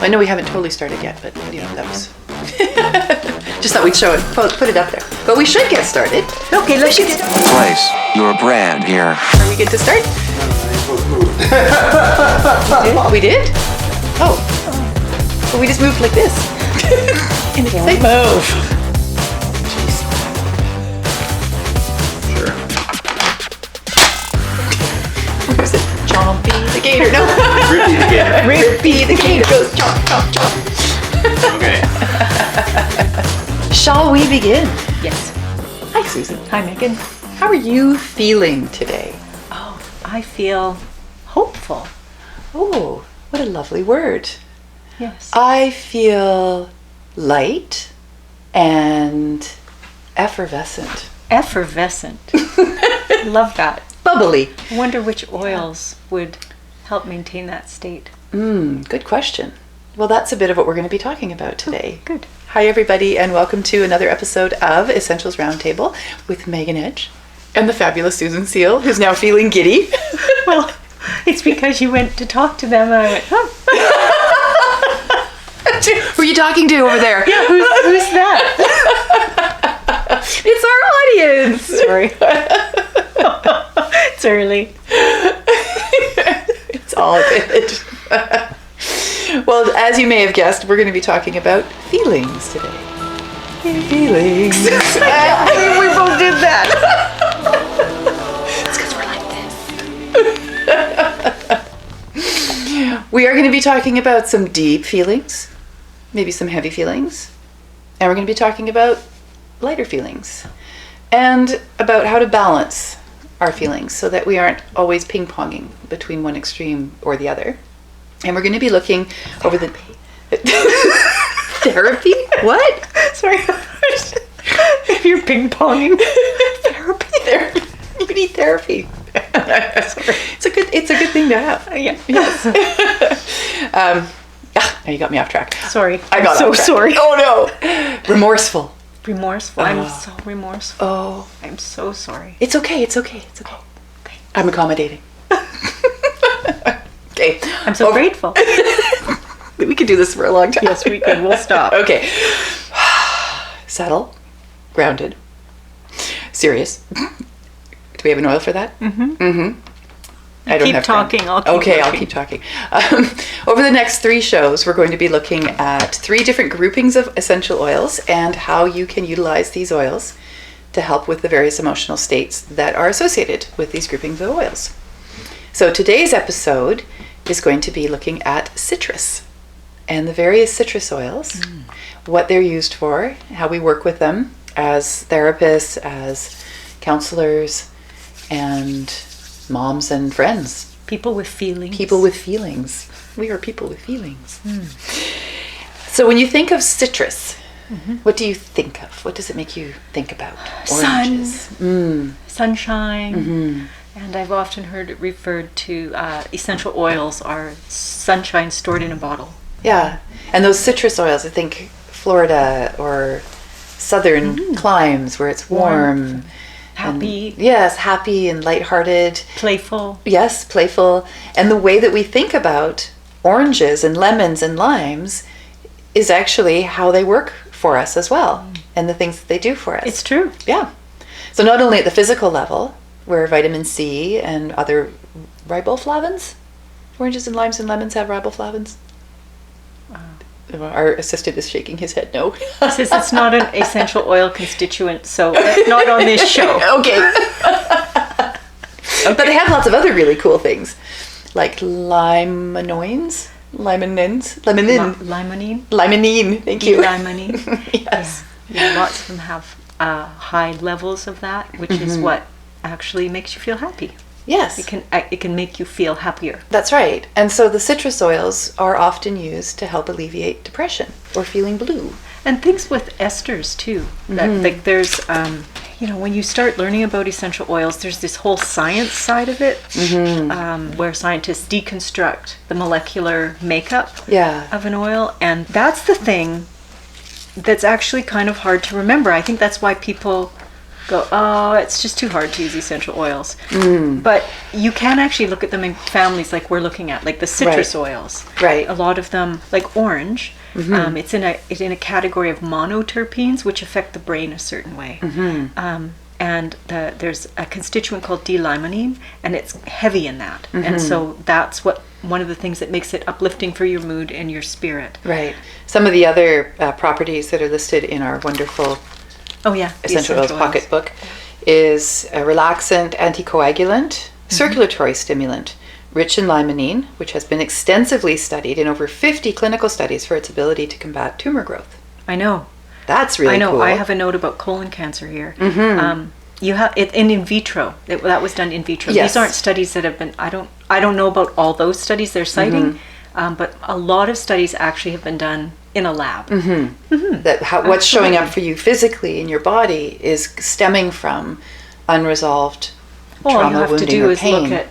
I know we haven't totally started yet, but that was... Just thought we'd show it, put it up there. But we should get started. Okay, let's get started. Place your brand here. Are we good to start? We did? Oh. Well, we just moved like this. In a same move. Jeez. Sure. Where's it? Chompy the gator. No. Rippy the gator. Rippy the gator goes chomp, chomp, chomp. Okay. Shall we begin? Yes. Hi, Susan. Hi, Megan. How are you feeling today? Oh, I feel hopeful. Oh, what a lovely word. Yes. I feel light and effervescent. Effervescent. Love that. Bubbly. I wonder which oils would help maintain that state. Good question. Well, that's a bit of what we're going to be talking about today. Oh, good. Hi, everybody, and welcome to another episode of Essentials Roundtable with Megan Edge and the fabulous Susan Seale, who's now feeling giddy. Well, it's because you went to talk to them and I went, oh. Who are you talking to over there? Yeah, who's that? It's our audience. Sorry. It's early. It's all good. Well, as you may have guessed, we're going to be talking about feelings today. Feelings. We both did that. It's because we're like this. We are going to be talking about some deep feelings, maybe some heavy feelings, and we're going to be talking about lighter feelings, and about how to balance our feelings so that we aren't always ping-ponging between one extreme or the other. And we're going to be looking over the... Therapy? What? Sorry. If you're ping-ponging. Therapy. You need therapy. It's a good thing to have. Yeah. Yes. Now you got me off track. Sorry. I got so off track. sorry. Oh no. Remorseful. Remorseful. I'm so remorseful. Oh. I'm so sorry. It's okay. I'm accommodating. Okay. I'm so grateful. We could do this for a long time. Yes, we could. We'll stop. Okay. Settle. Grounded. Serious. Do we have an oil for that? Mm-hmm. I don't keep have talking. time. I'll keep Okay, I'll looking. keep talking. Over the next 3 shows, we're going to be looking at 3 different groupings of essential oils and how you can utilize these oils to help with the various emotional states that are associated with these groupings of oils. So today's episode is going to be looking at citrus and the various citrus oils, what they're used for, how we work with them as therapists, as counselors, and moms and friends. People with feelings. People with feelings. We are people with feelings. So when you think of citrus, what do you think of? What does it make you think about? Oranges. Sunshine. And I've often heard it referred to essential oils are sunshine stored in a bottle. Yeah. And those citrus oils, I think Florida or southern climes where it's warm. Happy. Yes, happy and lighthearted. Playful. Yes, playful. And the way that we think about oranges and lemons and limes is actually how they work for us as well, and the things that they do for us. It's true. Yeah. So not only at the physical level, where vitamin C and other riboflavins, oranges and limes and lemons have riboflavins. Our assistant is shaking his head no. He says it's not an essential oil constituent, so it's not on this show. Okay. But they have lots of other really cool things, like limonene. Limonene, thank you. Limonene. Yes. Yeah, lots of them have high levels of that, which is what actually makes you feel happy. Yes. It can make you feel happier. That's right. And so the citrus oils are often used to help alleviate depression or feeling blue. And things with esters too. That, like there's, when you start learning about essential oils, there's this whole science side of it, where scientists deconstruct the molecular makeup of an oil, and that's the thing that's actually kind of hard to remember. I think that's why people go, oh, it's just too hard to use essential oils. But you can actually look at them in families like we're looking at, like the citrus oils. Right. A lot of them, like orange, it's in a category of monoterpenes, which affect the brain a certain way. And there's a constituent called D-limonene, and it's heavy in that. And so that's one of the things that makes it uplifting for your mood and your spirit. Right. Some of the other properties that are listed in our wonderful Essential Oils pocketbook is a relaxant, anticoagulant, circulatory stimulant, rich in limonene, which has been extensively studied in over 50 clinical studies for its ability to combat tumor growth. I know. That's really cool. I know. I have a note about colon cancer here. You have it in vitro. That was done in vitro. Yes. These aren't studies that have been. I don't know about all those studies they're citing, but a lot of studies actually have been done in a lab. What's showing up for you physically in your body is stemming from unresolved All trauma, you have to wounding, do or is pain. look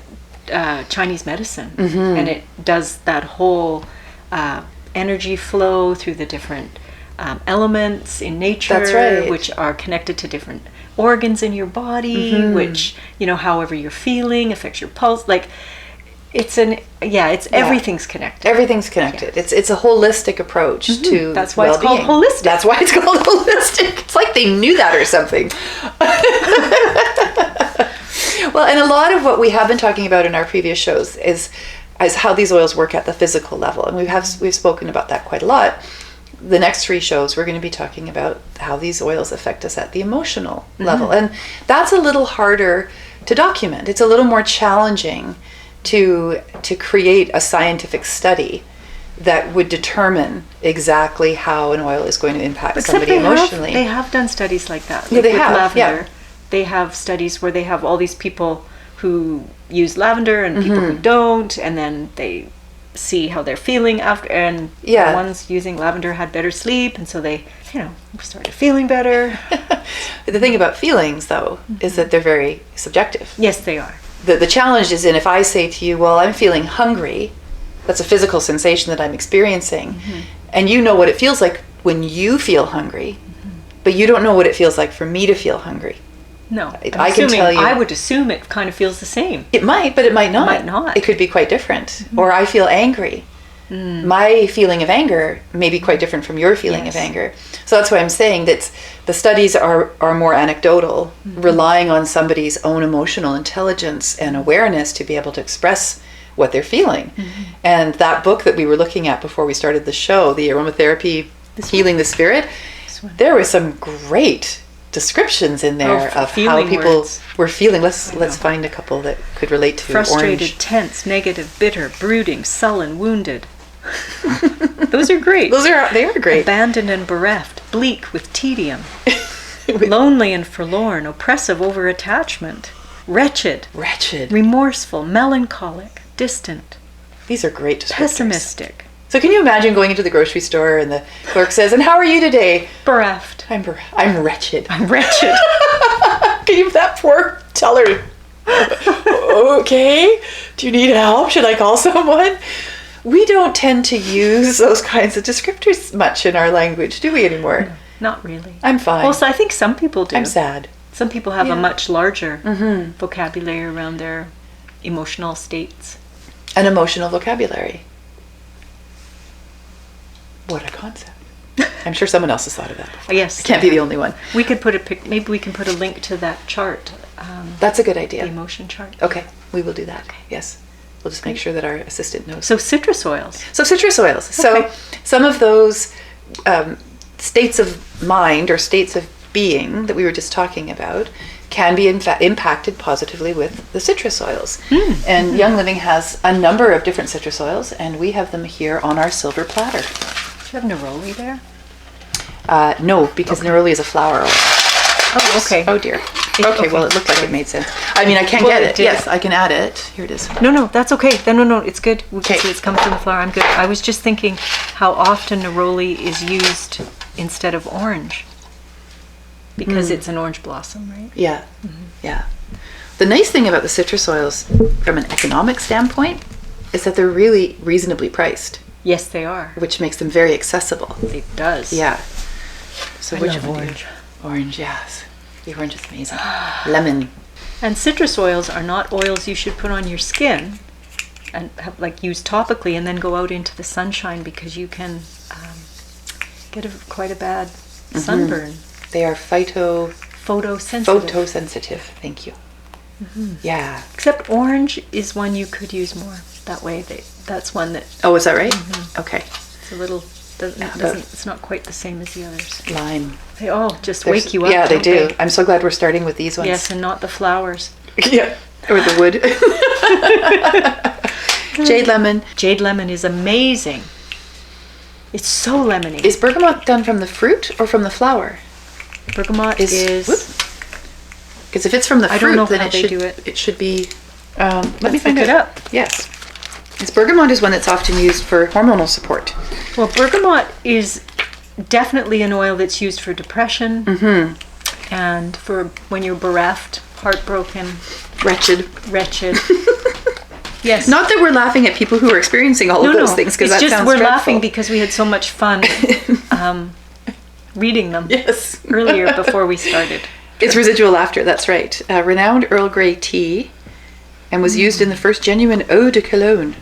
at Chinese medicine, and it does that whole energy flow through the different elements in nature, That's right. which are connected to different organs in your body, which, however you're feeling affects your pulse. Like, everything's connected. Everything's connected. It's a holistic approach to That's why well-being. it's called holistic. That's why it's called holistic. It's like they knew that or something. Well, and a lot of what we have been talking about in our previous shows is how these oils work at the physical level, and we've spoken about that quite a lot. The next 3 shows, we're going to be talking about how these oils affect us at the emotional level. And that's a little harder to document. It's a little more challenging to create a scientific study that would determine exactly how an oil is going to impact somebody emotionally. They have done studies like that. Yeah, they with have, lavender. yeah. They have studies where they have all these people who use lavender and people who don't, and then they see how they're feeling after, and the ones using lavender had better sleep, and so they started feeling better. The thing about feelings, though, is that they're very subjective. Yes, they are. The challenge is if I say to you, well, I'm feeling hungry, that's a physical sensation that I'm experiencing, and you know what it feels like when you feel hungry, but you don't know what it feels like for me to feel hungry. No, I can tell you. I would assume it kind of feels the same. It might, but it might not. It might not. It could be quite different. Or I feel angry. My feeling of anger may be quite different from your feeling of anger. So that's why I'm saying that the studies are more anecdotal, relying on somebody's own emotional intelligence and awareness to be able to express what they're feeling. And that book that we were looking at before we started the show, the aromatherapy, Healing the Spirit, there were some great descriptions in there of how people were feeling. Let's find a couple that could relate to frustrated, orange. tense, negative, bitter, brooding, sullen, wounded. Those are great. They are great. Abandoned and bereft, bleak with tedium, lonely and forlorn, oppressive over attachment, wretched, remorseful, melancholic, distant. These are great descriptors. Pessimistic. So can you imagine going into the grocery store and the clerk says, "And how are you today?" Bereft. I'm wretched. I'm wretched. Can you, that poor teller? Okay. Do you need help? Should I call someone? We don't tend to use those kinds of descriptors much in our language, do we anymore? No, not really. I'm fine. Also, I think some people do. I'm sad. Some people have a much larger vocabulary around their emotional states. An emotional vocabulary. What a concept. I'm sure someone else has thought of that before. Yes. I can't be the only one. We could put maybe we can put a link to that chart. That's a good idea. The emotion chart. Okay, we will do that. Okay. Yes. We'll just make sure that our assistant knows. So citrus oils. So some of those states of mind or states of being that we were just talking about can be impacted positively with the citrus oils. And Young Living has a number of different citrus oils, and we have them here on our silver platter. Do you have neroli there? No, because neroli is a flower oil. Oh, okay. Oh dear. Okay, well, it looked like it made sense. I mean, I can get it. Yes, I can add it. Here it is. No, that's okay. No, it's good. We can Okay. see it's come from the flower. I'm good. I was just thinking how often neroli is used instead of orange. Because it's an orange blossom, right? Yeah, yeah. The nice thing about the citrus oils, from an economic standpoint, is that they're really reasonably priced, Yes, they are. which makes them very accessible. It does. Yeah. So I which love one do you- orange. Orange, yes. The orange is amazing. Lemon. And citrus oils are not oils you should put on your skin and have, like, use topically and then go out into the sunshine, because you can get quite a bad sunburn. They are Photosensitive. photosensitive. Thank you. Yeah. Except orange is one you could use more that way. That's one that Oh, is that right? Okay. it's a little it's not quite the same as the others. Lime. They all just wake you up. Yeah, they don't do. I'm so glad we're starting with these ones. Yes, and not the flowers. Yeah. Or the wood. Jade lemon. Jade lemon is amazing. It's so lemony. Is bergamot done from the fruit or from the flower? Bergamot is. Because if it's from the fruit, I don't know then how it they should, do it. It should be. Let me Let's find look it up. Yes. Because bergamot is one that's often used for hormonal support. Well, bergamot is definitely an oil that's used for depression and for when you're bereft, heartbroken, Wretched. Yes. Not that we're laughing at people who are experiencing all of those things, because that it's just sounds we're dreadful. laughing because we had so much fun reading them Yes. earlier before we started. It's residual laughter, that's right. Renowned Earl Grey tea, and was used in the first genuine eau de cologne.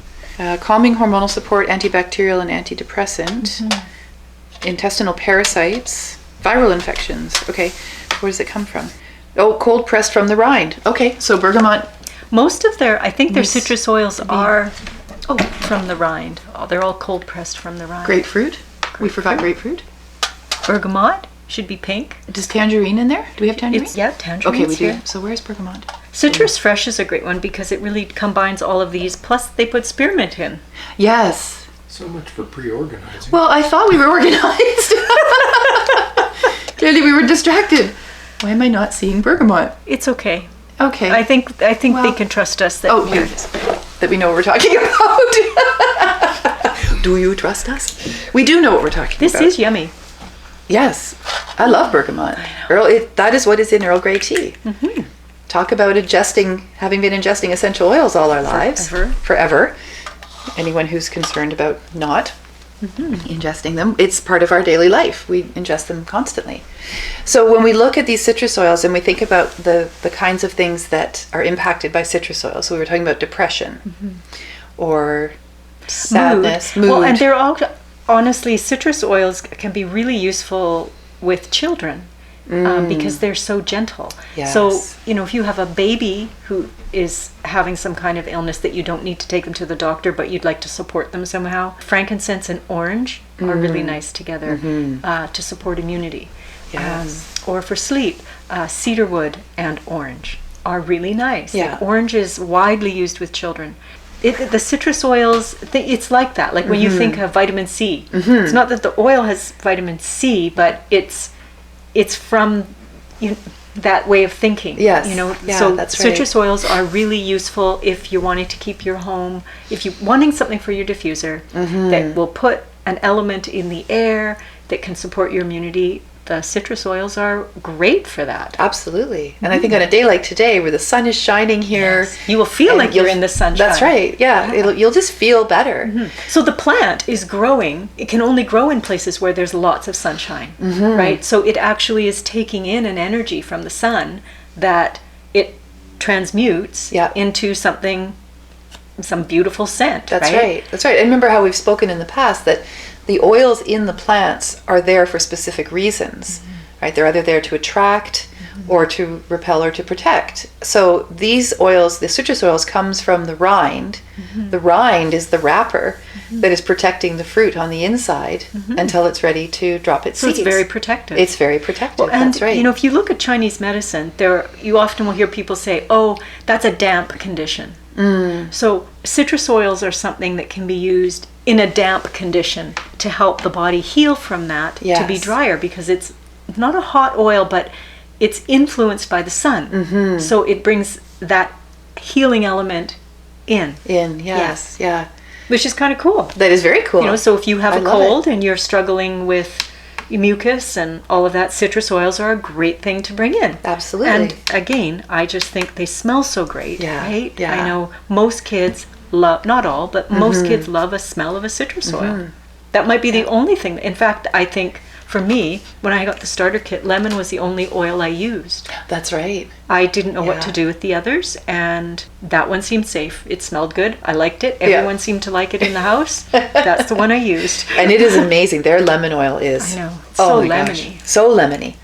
Calming, hormonal support, antibacterial and antidepressant. Intestinal parasites. Viral infections. Okay, where does it come from? Oh, cold pressed from the rind. Okay, so bergamot. Most of I think their Yes. citrus oils are from the rind. Oh, they're all cold pressed from the rind. Grapefruit. We forgot grapefruit. Bergamot should be pink. Does tangerine in there? Do we have tangerine? Tangerines Okay, we do. here. So where's bergamot? Citrus fresh is a great one because it really combines all of these. Plus, they put spearmint in. Yes. So much for pre-organizing. Well, I thought we were organized. Clearly we were distracted. Why am I not seeing bergamot? It's okay. Okay. I think they Well- can trust us that Here it is. That we know what we're talking about. Do you trust us? We do know what we're talking this about. is yummy. Yes. I love bergamot. That is what is in Earl Grey tea. Talk about having been ingesting essential oils all our lives. Forever. Anyone who's concerned about not ingesting them, it's part of our daily life. We ingest them constantly. So when we look at these citrus oils and we think about the kinds of things that are impacted by citrus oils, so we were talking about depression or sadness, mood. Well, and they're all, honestly, citrus oils can be really useful with children because they're so gentle. Yes. So, if you have a baby who is having some kind of illness that you don't need to take them to the doctor, but you'd like to support them somehow, frankincense and orange are really nice together to support immunity. Yes. Or for sleep, cedarwood and orange are really nice. Yeah. Like, orange is widely used with children. The citrus oils, it's like that. Like when you think of vitamin C, it's not that the oil has vitamin C, but it's from that way of thinking. Yes. Yeah, so that's right. citrus oils are really useful if you're wanting to keep your home, if you're wanting something for your diffuser that will put an element in the air that can support your immunity. The citrus oils are great for that. Absolutely. And I think on a day like today where the sun is shining here, You will feel and like you're in the sunshine. That's right. Yeah. You'll just feel better. So the plant is growing. It can only grow in places where there's lots of sunshine, right? So it actually is taking in an energy from the sun that it transmutes into some beautiful scent. That's right. That's right. And remember how we've spoken in the past that the oils in the plants are there for specific reasons, right? They're either there to attract or to repel or to protect. So these oils, the citrus oils, comes from the rind. The rind is the wrapper that is protecting the fruit on the inside until it's ready to drop its So seeds. it's very protective. It's very protective. And That's right. if you look at Chinese medicine, you often will hear people say, "Oh, that's a damp condition." So citrus oils are something that can be used in a damp condition to help the body heal from that, to be Yes. drier, because it's not a hot oil, but it's influenced by the sun. So it brings that healing element in, Yes. Yeah. which is kind of cool. That is very cool. So if you have I a love cold it. and you're struggling with mucus and all of that, citrus oils are a great thing to bring in. Absolutely. And again, I just think they smell so great, Yeah, right? yeah. I know most kids love, not all, but most kids love a smell of a citrus oil. That might be the only thing. In fact, I think For me, when I got the starter kit, lemon was the only oil I used. That's right. I didn't know what Yeah. to do with the others, and that one seemed safe. It smelled good. I liked it. Everyone seemed to like it in the house. That's the one I used. And it is amazing. Their lemon oil is. I know. It's so my gosh. lemony. So lemony.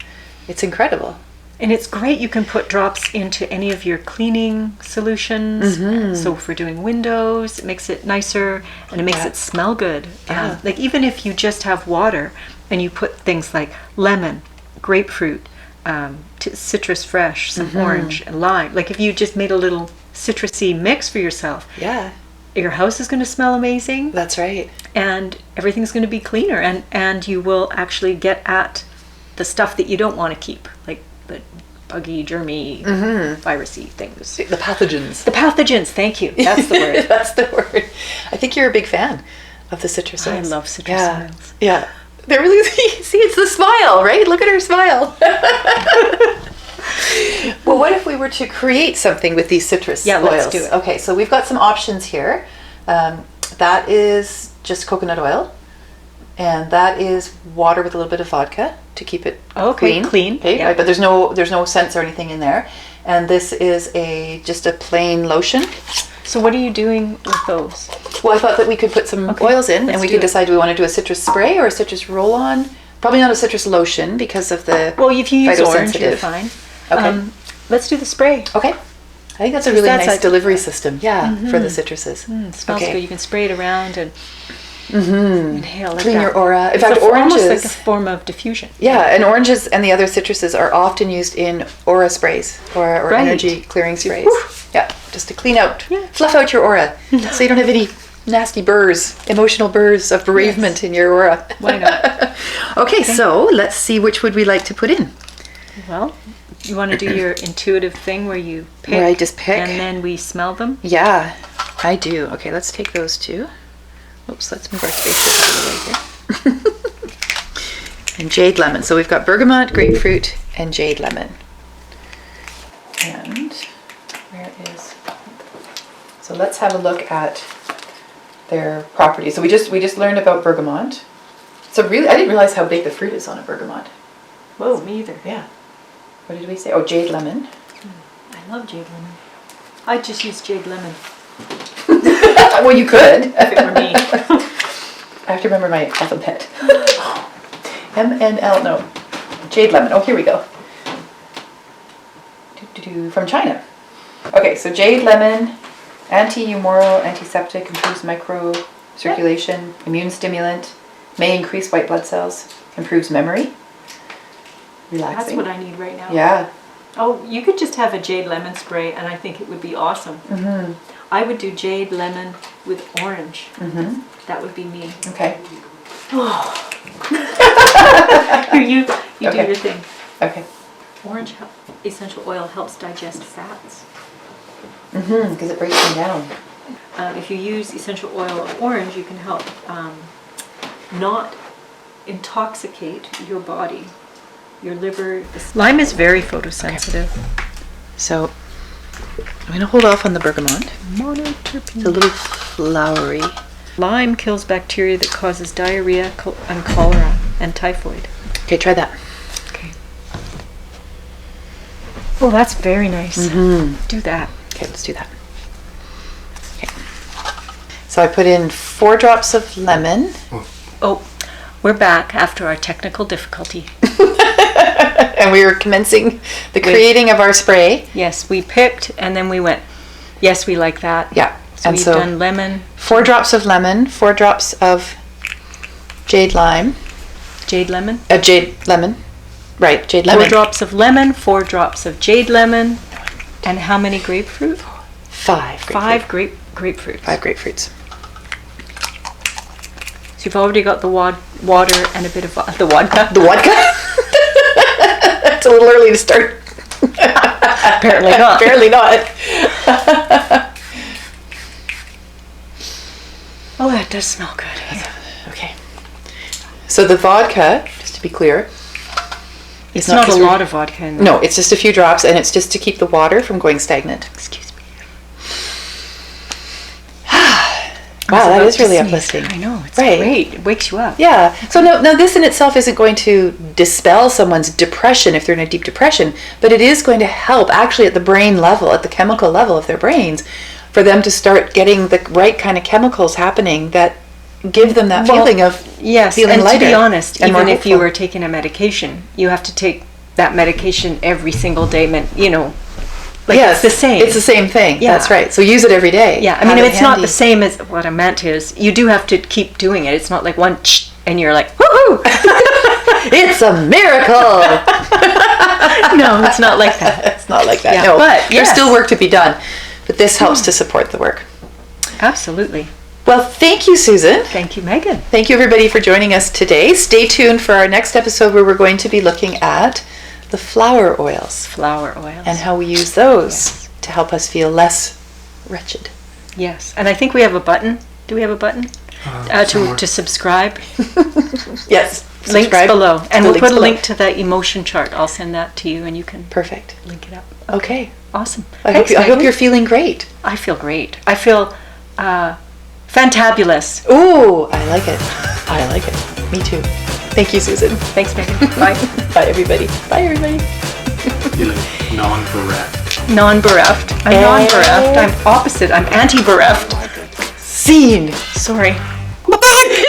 It's incredible. And it's great. You can put drops into any of your cleaning solutions. So if we're doing windows, it makes it nicer and it makes Yeah. it smell good. Yeah. Like even if you just have water and you put things like lemon, grapefruit, citrus fresh, some orange and lime. Like if you just made a little citrusy mix for yourself, Yeah, your house is going to smell amazing that's right. and everything's going to be cleaner, and you will actually get at the stuff that you don't want to keep, like the buggy, germy, virusy things. The pathogens. The pathogens, thank you. That's the word. That's the word. I think you're a big fan of the citrus I oils. love citrus Yeah. oils. Yeah. They're really, see, it's the smile, right? Look at her smile. Well, what if we were to create something with these citrus Yeah, oils? let's do it. Okay, so we've got some options here. That is just coconut oil. And that is water with a little bit of vodka to keep it Okay, clean, Okay, yeah. right, but there's no scents or anything in there. And this is just a plain lotion. So what are you doing with those? Well, I thought that we could put some Okay, oils in, and let's we do could it. decide do we want to do a citrus spray or a citrus roll-on. Probably not a citrus lotion because of the Well, if you use orange, you're phytosensitive. fine. Okay. Let's do the spray. Okay. I think that's a really That's nice a- delivery system. Yeah, for the citruses. It smells Okay. good. You can spray it around and inhale like Clean that. your aura. In It's fact, almost like a oranges. form of diffusion. Yeah, and oranges and the other citruses are often used in aura sprays or Right. energy clearing sprays. Whew. Yeah, just to clean out, Yeah. fluff out your aura, so you don't have any nasty burrs, emotional burrs of bereavement in your aura. Why not? Okay, so let's see which would we like to put in. Well, you want to do your intuitive thing where you pick, Where I just pick? and then we smell them. Yeah, I do. Okay, let's take those two. Oops, let's move our spaceship out of the way here. And jade lemon. So we've got bergamot, grapefruit, and jade lemon. And where is? So let's have a look at their properties. So we just learned about bergamot. So really, I didn't realize how big the fruit is on a bergamot. Whoa, me either. Yeah. What did we say? Oh, jade lemon. I love jade lemon. I just use jade lemon Well, you could. if it were me. I have to remember my alphabet. MNL, no. Jade lemon. Oh, here we go. From China. Okay, so jade lemon, anti-humoral, antiseptic, improves microcirculation, immune stimulant, may increase white blood cells, improves memory, That's relaxing. what I need right now. Yeah. Oh, you could just have a jade lemon spray, and I think it would be awesome. Mm-hmm. I would do jade lemon with orange. Mm-hmm. That would be me. Okay. Here, you Okay. do your thing. Okay. Orange essential oil helps digest fats. Mm-hmm. Because it breaks them down. If you use essential oil of orange, you can help not intoxicate your body, your liver. Lime is very photosensitive. So I'm going to hold off on the bergamot. Monoterpene. It's a little flowery. Lime kills bacteria that causes diarrhea and cholera and typhoid. Okay, try that. Okay. Oh, that's very nice. Do that. Okay, let's do that. Okay. So I put in 4 drops of lemon. Oh, we're back after our technical difficulty. And we were commencing the creating of our spray. Yes, we picked and then we went, yes, we like that. Yeah. So And we've so done lemon, 4 drops of lemon, 4 drops of jade lime. jade lemon. Jade lemon. Right, jade 4 lemon. drops of lemon, 4 drops of jade lemon, and how many grapefruit? 5 grapefruit. 5 grapefruits. 5 grapefruits. So you've already got the water and a bit of the vodka. The vodka? It's a little early to start. Apparently not. Apparently not. Oh, that does smell good. Okay. So the vodka, just to be clear, It's not a lot of vodka in there. No, it's just a few drops, and it's just to keep the water from going stagnant. Excuse me. Wow, that about is really to sneeze. uplifting. I know, it's Right. great. It wakes you up. Yeah. So now this in itself isn't going to dispel someone's depression if they're in a deep depression, but it is going to help actually at the brain level, at the chemical level of their brains, for them to start getting the right kind of chemicals happening that give them that feeling of Yes, feeling and lighter. to be honest, and more even if you hopeful. were taking a medication, you have to take that medication every single day, you know, like Yes, it's the same. It's the same thing. Yeah. That's right. So use it every day. Yeah, I mean, Have if it it's not handy. the same as what I meant is, you do have to keep doing it. It's not like one and you're like, woohoo! It's a miracle. No, it's not like that. It's not like that. Yeah, No, but there's yes. still work to be done, but this helps to support the work. Absolutely. Well, thank you, Susan. Thank you, Megan. Thank you, everybody, for joining us today. Stay tuned for our next episode where we're going to be looking at the flower oils Flower oils. and how we use those to help us feel less wretched. Yes, and I think we have a button. Do we have a button Somewhere. to subscribe? Yes. Links subscribe below, to and the we'll links put a below. link to that emotion chart. I'll send that to you, and you can Perfect. link it up. Okay. Awesome. I Thanks, hope Megan. you're feeling great. I feel great. I feel fantabulous. Ooh, I like it. I like it. Me too. Thank you, Susan. Thanks, Megan. Bye. Bye, everybody. Bye, everybody. Feeling non-bereft. Non-bereft. I'm Eh. non-bereft. I'm opposite. I'm anti-bereft. Scene. Sorry. Bye.